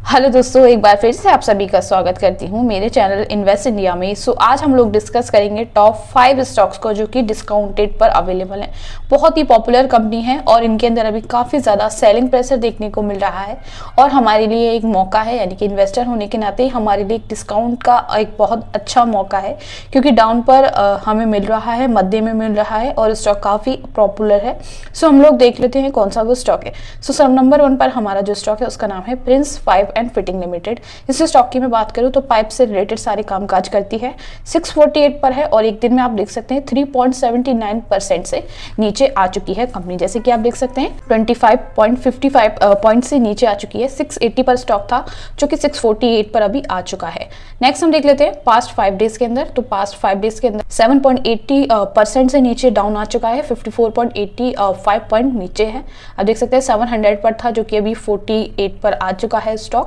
Hello दोस्तों, एक बार फिर से आप सभी का स्वागत करती हूँ मेरे चैनल इन्वेस्ट इंडिया में। आज हम लोग डिस्कस करेंगे टॉप 5 स्टॉक्स को जो कि डिस्काउंटेड पर अवेलेबल हैं। बहुत ही पॉपुलर कंपनी है और इनके अंदर अभी काफ़ी ज़्यादा सेलिंग प्रेशर देखने को मिल रहा है और हमारे लिए एक मौका है, यानी कि इन्वेस्टर होने के नाते हमारे लिए एक डिस्काउंट का एक बहुत अच्छा मौका है, क्योंकि डाउन पर हमें मिल रहा है, मध्य में मिल रहा है और स्टॉक काफ़ी पॉपुलर है। सो हम लोग देख लेते हैं कौन सा वो स्टॉक है। सो नंबर 1 पर हमारा जो स्टॉक है उसका नाम है Prince pipe and fitting limited. इस स्टॉक की मैं बात करूं तो पाइप से रिलेटेड सारे कामकाज करती है। 648 पर है और एक दिन में आप देख सकते हैं 3.79% से नीचे आ चुकी है कंपनी। जैसे कि आप देख सकते हैं 25.55 पॉइंट से नीचे आ चुकी है। 680 पर स्टॉक था जो कि 648 पर अभी आ चुका है। नेक्स्ट हम देख लेते हैं पास्ट 5 डेज के अंदर। तो पास्ट 5 डेज के अंदर 7.80% से नीचे डाउन आ चुका है। 54.85 पॉइंट नीचे है। आप देख सकते हैं 700 पर था जो कि अभी 48 पर आ चुका है स्टॉक।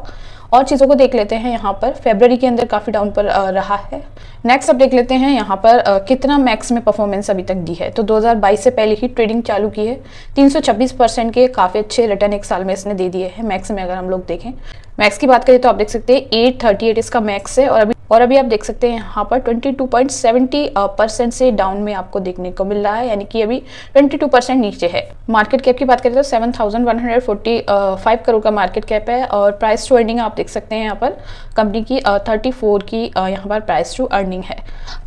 और चीज़ों को देख लेते हैं। यहाँ पर फरवरी के अंदर काफ़ी डाउन पर रहा है। नेक्स्ट अब देख लेते हैं यहाँ पर कितना मैक्स में परफॉर्मेंस अभी तक दी है। तो 2022 से पहले ही ट्रेडिंग चालू की है। 326% के काफ़ी अच्छे रिटर्न एक साल में इसने दे दिए हैं मैक्स में। अगर हम लोग देखें मैक्स की बात करें तो आप देख सकते हैं 838 इसका मैक्स है और अभी आप देख सकते हैं यहाँ पर 22.70% से डाउन में आपको देखने को मिल रहा है, यानी कि अभी 22% नीचे है। मार्केट कैप की बात करें तो 7,145 करोड़ का मार्केट कैप है और प्राइस टू अर्निंग आप देख सकते हैं यहाँ पर कंपनी की 34 की यहाँ पर प्राइस टू अर्निंग है।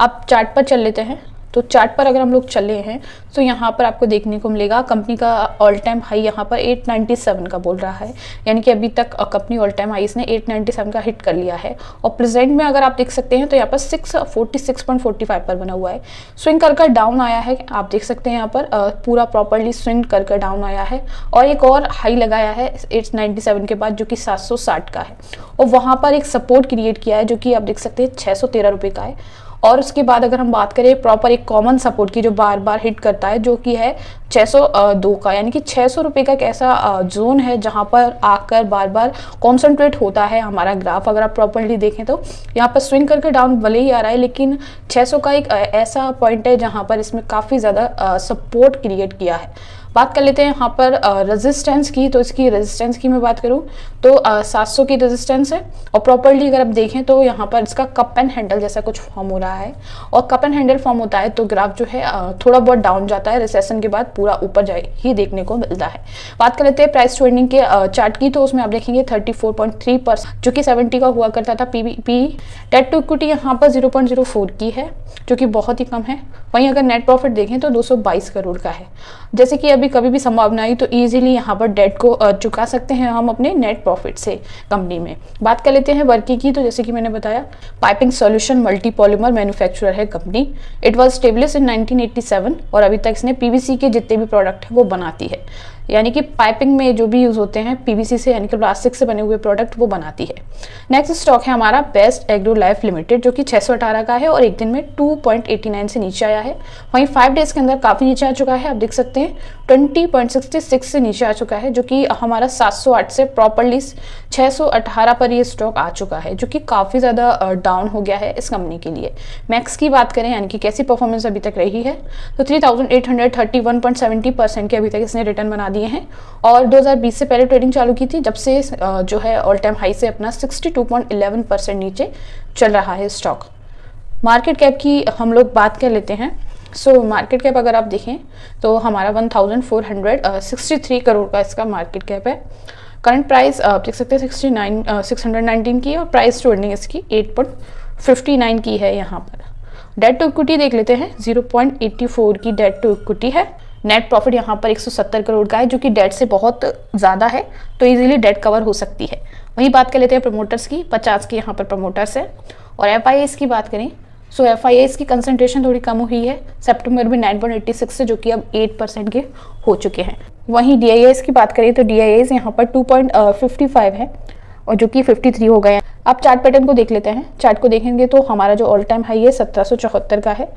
आप चार्ट पर चल लेते हैं। तो चार्ट पर अगर हम लोग चले हैं तो यहाँ पर आपको देखने को मिलेगा कंपनी का ऑल टाइम हाई यहाँ पर 897 का बोल रहा है, यानी कि अभी तक कंपनी ऑल टाइम हाई इसने 897 का हिट कर लिया है। और प्रेजेंट में अगर आप देख सकते हैं तो यहाँ पर 646.45 पर बना हुआ है। स्विंग कर डाउन आया है, आप देख सकते हैं यहाँ पर पूरा प्रॉपरली स्विंग कर डाउन आया है और एक और हाई लगाया है 897 के बाद जो कि 760 का है और वहाँ पर एक सपोर्ट क्रिएट किया है जो कि आप देख सकते हैं 613 रुपये का है। और उसके बाद अगर हम बात करें प्रॉपर एक कॉमन सपोर्ट की जो बार बार हिट करता है जो कि है 602 का, यानी कि 600 रुपये का एक ऐसा जोन है जहां पर आकर बार बार कॉन्सेंट्रेट होता है हमारा ग्राफ। अगर आप प्रॉपरली देखें तो यहाँ पर स्विंग करके डाउन भले ही आ रहा है, लेकिन 600 का एक ऐसा पॉइंट है जहां पर इसमें काफ़ी ज़्यादा सपोर्ट क्रिएट किया है। बात कर लेते हैं यहाँ पर रेजिस्टेंस की। तो इसकी रेजिस्टेंस की मैं बात करूँ तो 700 की रेजिस्टेंस है और प्रॉपरली अगर आप देखें तो यहाँ पर इसका कप एंड हैंडल जैसा कुछ फॉर्म हो रहा है और कप एंड हैंडल फॉर्म होता है तो ग्राफ जो है थोड़ा बहुत डाउन जाता है, रिसेशन के बाद पूरा ऊपर जाए ही देखने को मिलता है। बात कर लेते हैं प्राइस टू अर्निंग के चार्ट की। तो उसमें आप देखेंगे 34.3% जो कि 70 का हुआ करता था। पी डेट टू इक्विटी यहाँ पर 0.04 की है जो कि बहुत ही कम है। वहीं अगर नेट प्रॉफिट देखें तो 222 करोड़ का है। जैसे कि अभी कभी भी संभावना आई तो इजीली यहाँ पर डेट को चुका सकते हैं हम अपने नेट प्रॉफिट से कंपनी में। बात कर लेते हैं वर्किंग की। तो जैसे कि मैंने बताया पाइपिंग सॉल्यूशन मल्टीपॉलीमर मैन्युफैक्चरर है company. It was establish in 1987 और अभी तक इसने पीवीसी के जितने भी प्रोडक्ट है वो बनाती है, यानी कि पाइपिंग में जो भी यूज होते हैं पीवीसी से यानी कि प्लास्टिक से बने हुए प्रोडक्ट वो बनाती है। नेक्स्ट स्टॉक है हमारा बेस्ट एग्रो लाइफ लिमिटेड जो कि 618 का है और एक दिन में 2.89 से नीचे आया है। वहीं 5 डेज के अंदर काफ़ी नीचे आ चुका है। आप देख सकते हैं 20.66 से नीचे आ चुका है जो कि हमारा 708 से प्रॉपरली 618 पर ये स्टॉक आ चुका है जो कि काफ़ी ज़्यादा डाउन हो गया है इस कंपनी के लिए। मैक्स की बात करें यानी कि कैसी परफॉर्मेंस अभी तक रही है तो 3831.70% के अभी तक इसने रिटर्न बना दिए हैं और 2020 से पहले ट्रेडिंग चालू की थी जब से जो है ऑल टाइम हाई से अपना 62.11% नीचे चल रहा है स्टॉक। मार्केट कैप की हम लोग बात कर लेते हैं। सो मार्केट कैप अगर आप देखें तो हमारा 1463 करोड़ का इसका मार्केट कैप है। करंट प्राइस आप देख सकते हैं 619 की और प्राइस टू अर्निंग इसकी 8.59 की है। यहाँ पर डेट टू इक्विटी देख लेते हैं 0.84 की डेट टू इक्विटी है। नेट प्रॉफिट यहाँ पर 170 करोड़ का है जो कि डेट से बहुत ज़्यादा है तो इजीली डेट कवर हो सकती है। वहीं बात कर लेते हैं प्रमोटर्स की। 50 के यहाँ पर प्रमोटर्स है और एफआईआईस की बात करें सो एफआईआईस की कंसंट्रेशन थोड़ी कम हुई है सितंबर में 9.86 से जो कि अब 8% के हो चुके हैं। वहीं डीआईआईस की बात करें तो डीआईआईस यहाँ पर 2.55 है और जो कि 53 हो गए हैं। अब चार्ट पैटर्न को देख लेते हैं। चार्ट को देखेंगे तो हमारा जो ऑल टाइम हाई है 1774 का है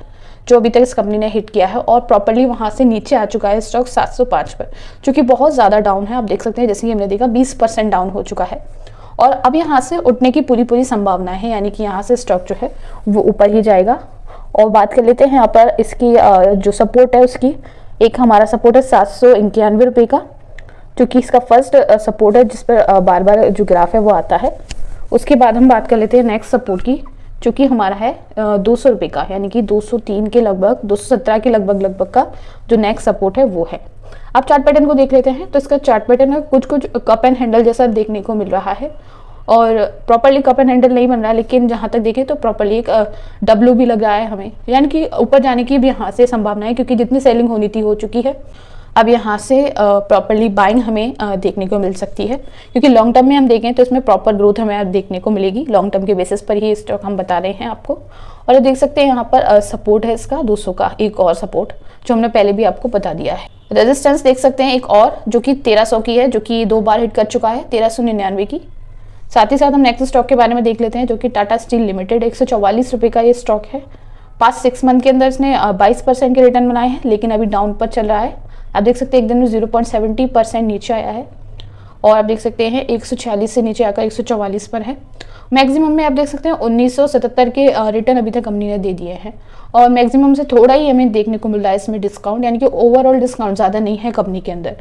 जो अभी तक इस कंपनी ने हिट किया है और प्रॉपर्ली वहां से नीचे आ चुका है स्टॉक 705 पर जो कि बहुत ज़्यादा डाउन है। आप देख सकते हैं जैसे कि हमने देखा 20% डाउन हो चुका है और अब यहाँ से उठने की पूरी संभावना है, यानी कि यहाँ से स्टॉक जो है वो ऊपर ही जाएगा। और बात कर लेते हैं यहाँ पर इसकी जो सपोर्ट है उसकी, एक हमारा सपोर्ट है 791 रुपये का जो कि इसका फर्स्ट सपोर्ट है जिस पर बार बार जो ग्राफ है वो आता है। उसके बाद हम बात कर लेते हैं नेक्स्ट सपोर्ट की, जो कि हमारा है 200 रुपये का, यानी कि 203 के लगभग, 217 के लगभग का जो नेक्स्ट सपोर्ट है वो है। अब चार्ट पैटर्न को देख लेते हैं। तो इसका चार्ट पैटर्न है कुछ कप एंड हैंडल जैसा देखने को मिल रहा है, और प्रॉपर्ली कप एंड हैंडल नहीं बन रहा है, लेकिन जहाँ तक देखें तो प्रॉपर्ली एक डब्ल्यू भी लग रहा है हमें, यानी कि ऊपर जाने की भी यहाँ से संभावना है, क्योंकि जितनी सेलिंग होनी थी हो चुकी है। अब यहाँ से प्रॉपर्ली बाइंग हमें देखने को मिल सकती है, क्योंकि लॉन्ग टर्म में हम देखें तो इसमें प्रॉपर ग्रोथ हमें देखने को मिलेगी। लॉन्ग टर्म के बेसिस पर ही स्टॉक हम बता रहे हैं आपको। और देख सकते हैं यहाँ पर सपोर्ट है इसका 200 का, एक और सपोर्ट जो हमने पहले भी आपको बता दिया है। रेजिस्टेंस देख सकते हैं एक और, जो कि 1300 की है, जो कि 2 बार हिट कर चुका है, 1399 की। साथ ही साथ हम नेक्स्ट स्टॉक के बारे में देख लेते हैं, जो कि टाटा स्टील लिमिटेड, 144 रुपये का ये स्टॉक है। पास्ट 6 मंथ के अंदर इसने 22% के रिटर्न बनाए हैं, लेकिन अभी डाउन पर चल रहा है। आप देख सकते हैं एक दिन में 0.70% नीचे आया है, और आप देख सकते हैं 146 से नीचे आकर 144 पर है। मैक्सिमम में आप देख सकते हैं 1977 के रिटर्न अभी तक कंपनी ने दे दिए हैं, और मैक्सिमम से थोड़ा ही हमें देखने को मिल रहा है इसमें डिस्काउंट, यानी कि ओवरऑल डिस्काउंट ज़्यादा नहीं है कंपनी के अंदर।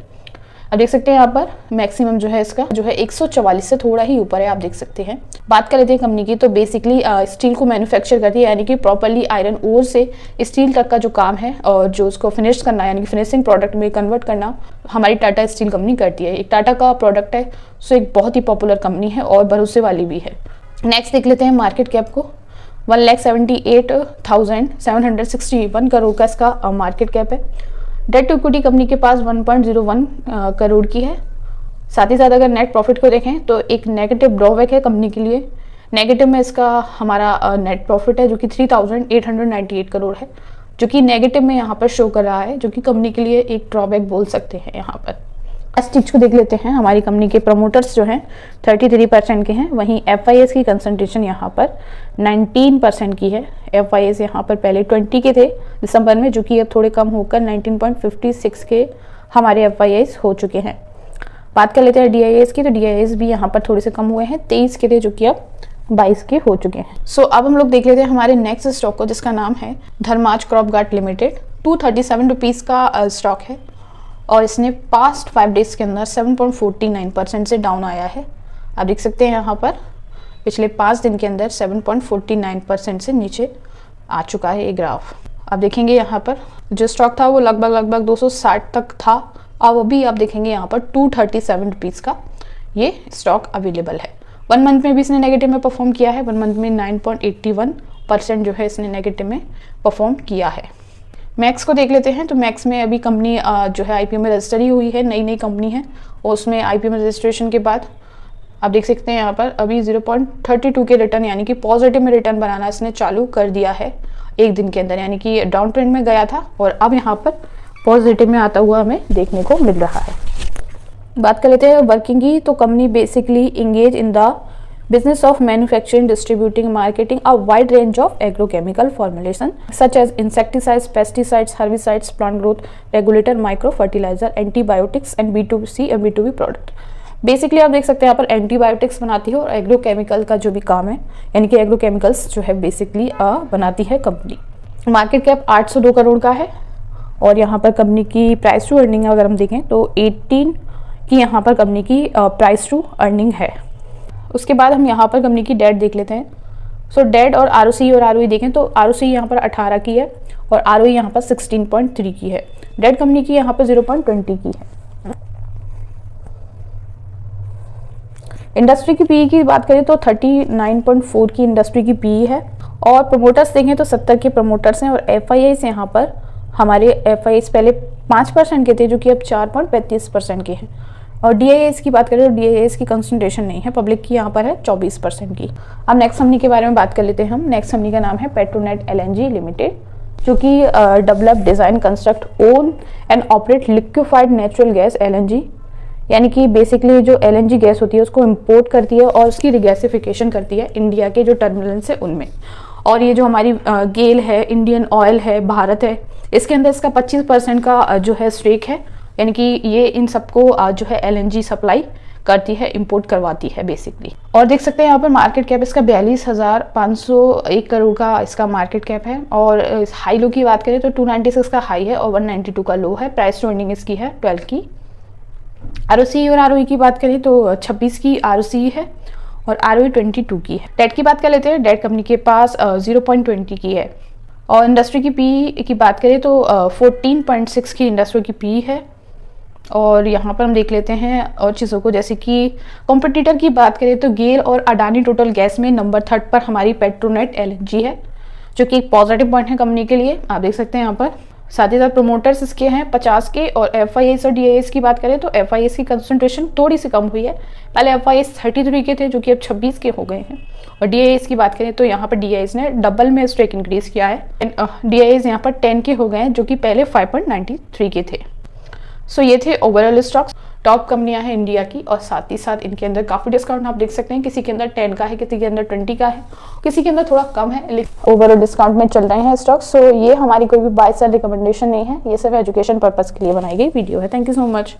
आप देख सकते हैं यहाँ पर मैक्सिमम जो है इसका जो है 144 से थोड़ा ही ऊपर है, आप देख सकते हैं। बात कर लेते हैं कंपनी की, तो बेसिकली स्टील को मैन्युफैक्चर करती है, यानी कि प्रॉपर्ली आयरन ओर से स्टील तक का जो काम है और जो उसको फिनिश करना, यानी कि फिनिशिंग प्रोडक्ट में कन्वर्ट करना, हमारी टाटा स्टील कंपनी करती है। एक टाटा का प्रोडक्ट है, सो एक बहुत ही पॉपुलर कंपनी है और भरोसे वाली भी है। नेक्स्ट देख लेते हैं मार्केट कैप को। 1,78,761 करोड़ का इसका मार्केट कैप है। डेट टू इक्विटी कंपनी के पास 1.01 करोड़ की है। साथ ही साथ अगर नेट प्रॉफिट को देखें तो एक नेगेटिव ड्रॉबैक है कंपनी के लिए। नेगेटिव में इसका हमारा नेट प्रॉफिट है, जो कि 3,898 करोड़ है, जो कि नेगेटिव में यहाँ पर शो कर रहा है, जो कि कंपनी के लिए एक ड्रॉबैक बोल सकते हैं यहाँ पर। इस चीज़ को देख लेते हैं। हमारी कंपनी के प्रमोटर्स जो हैं 33% के हैं, वहीं FIS की कंसंट्रेशन यहाँ पर 19% की है। FIS यहाँ पर पहले 20 के थे दिसंबर में, जो कि अब थोड़े कम होकर 19.56 के हमारे FIS हो चुके हैं। बात कर लेते हैं DIS की, तो DIS भी यहाँ पर थोड़े से कम हुए हैं, 23 के थे जो कि अब 22 के हो चुके हैं। अब हम लोग देख लेते हैं हमारे नेक्स्ट स्टॉक को, जिसका नाम है धर्माज क्रॉपगार्ड लिमिटेड। 237 रुपीज़ का स्टॉक है, और इसने पास्ट 5 डेज के अंदर 7.49% से डाउन आया है। आप देख सकते हैं यहाँ पर पिछले 5 दिन के अंदर 7.49% से नीचे आ चुका है ये ग्राफ। आप देखेंगे यहाँ पर जो स्टॉक था वो लगभग 260 तक था, अब अभी आप देखेंगे यहाँ पर 237 रुपीज़ का ये स्टॉक अवेलेबल है। 1 मंथ में भी इसने नेगेटिव में परफॉर्म किया है। 1 मंथ में 9.81% जो है इसने नेगेटिव में परफॉर्म किया है। मैक्स को देख लेते हैं। तो मैक्स में अभी कंपनी जो है IPO में रजिस्टर ही हुई है, नई कंपनी है, और उसमें IPO में रजिस्ट्रेशन के बाद आप देख सकते हैं यहाँ पर अभी 0.32 के रिटर्न, यानी कि पॉजिटिव में रिटर्न बनाना इसने चालू कर दिया है एक दिन के अंदर, यानी कि डाउन ट्रेंड में गया था और अब यहाँ पर पॉजिटिव में आता हुआ हमें देखने को मिल रहा है। बात कर लेते हैं वर्किंग की। तो company basically engage in the business of manufacturing, distributing, marketing a wide range of agrochemical formulation such as insecticides, pesticides, herbicides, plant growth regulator, micro fertilizer, antibiotics and B2C and B2B product। Basically आप देख सकते हैं यहाँ पर antibiotics बनाती है और agrochemical का जो भी काम है, यानी कि एग्रोकेमिकल्स जो है बेसिकली बनाती है कंपनी। मार्केट कैप 802 करोड़ का है, और यहाँ पर कंपनी की प्राइस टू अर्निंग अगर हम देखें तो 18 की यहाँ पर कंपनी की प्राइस टू अर्निंग है। उसके बाद हम यहाँ पर कंपनी की डेट देख लेते हैं। डेट और ROC और ROE देखें तो ROC यहाँ पर 18 की है और ROE यहाँ पर 16.3 की है। डेट कंपनी की यहाँ पर 0.20 की है। इंडस्ट्री की PE की बात करें तो 39.4 की इंडस्ट्री की PE है, और प्रमोटर्स देखें तो 70 के प्रमोटर्स हैं, और FIS यहाँ पर हमारे FIS पहले 5% के थे जो कि अब 4.35% के हैं। और DIS की बात करें तो DIS की कंसंट्रेशन नहीं है, पब्लिक की यहाँ पर है 24% की। अब नेक्स्ट कंपनी के बारे में बात कर लेते हैं हम। नेक्स्ट कंपनी का नाम है पेट्रोनेट LNG लिमिटेड, जो कि develop, design, construct, own and operate liquefied natural gas LNG, यानी कि बेसिकली जो LNG गैस होती है उसको इम्पोर्ट करती है और उसकी रिगैसिफिकेशन करती है इंडिया के जो टर्मिनल्स है उनमें। और ये जो हमारी गेल है, इंडियन ऑयल है, भारत है, इसके अंदर इसका 25% का जो है स्टेक है, यानी कि ये इन सबको जो है LNG सप्लाई करती है, इंपोर्ट करवाती है बेसिकली। और देख सकते हैं यहाँ पर मार्केट कैप इसका 42,501 करोड़ का इसका मार्केट कैप है, और हाई लो की बात करें तो 296 का हाई है और 192 का लो है। प्राइस टू अर्निंग इसकी है 12 की। ROCE और ROE की बात करें तो 26 की ROCE है और ROE 22 की है। डेट की बात कर लेते हैं। डेट कंपनी के पास 0.20 की है। और इंडस्ट्री की पी की बात करें तो 14.6 की इंडस्ट्री की पी है। और यहाँ पर हम देख लेते हैं और चीज़ों को, जैसे कि कॉम्पिटिटर की बात करें तो गेल और अडानी टोटल गैस में नंबर 3 पर हमारी पेट्रोनेट LNG है, जो कि एक पॉजिटिव पॉइंट है कंपनी के लिए, आप देख सकते हैं यहाँ पर। साथ ही साथ प्रोमोटर्स इसके हैं 50 के। और FIS और DIS की बात करें तो FIS की कंसंट्रेशन थोड़ी सी कम हुई है। पहले FIS 33 के थे, जो कि अब 26 के हो गए हैं। और DIS की बात करें तो यहाँ पर DIS ने डबल में स्टेक इंक्रीज किया है। DIS यहाँ पर 10 के हो गए हैं, जो कि पहले 5.93 के थे। सो ये थे ओवरऑल स्टॉक्स। टॉप कंपनियां हैं इंडिया की, और साथ ही साथ इनके अंदर काफ़ी डिस्काउंट आप देख सकते हैं। किसी के अंदर 10 का है, किसी के अंदर 20 का है, किसी के अंदर थोड़ा कम है, लेकिन ओवरऑल डिस्काउंट में चल रहे हैं स्टॉक्स। सो ये हमारी कोई भी बाय सेल रिकमेंडेशन नहीं है, ये सिर्फ एजुकेशन पर्पज़ के लिए बनाई गई वीडियो है। Thank you so much.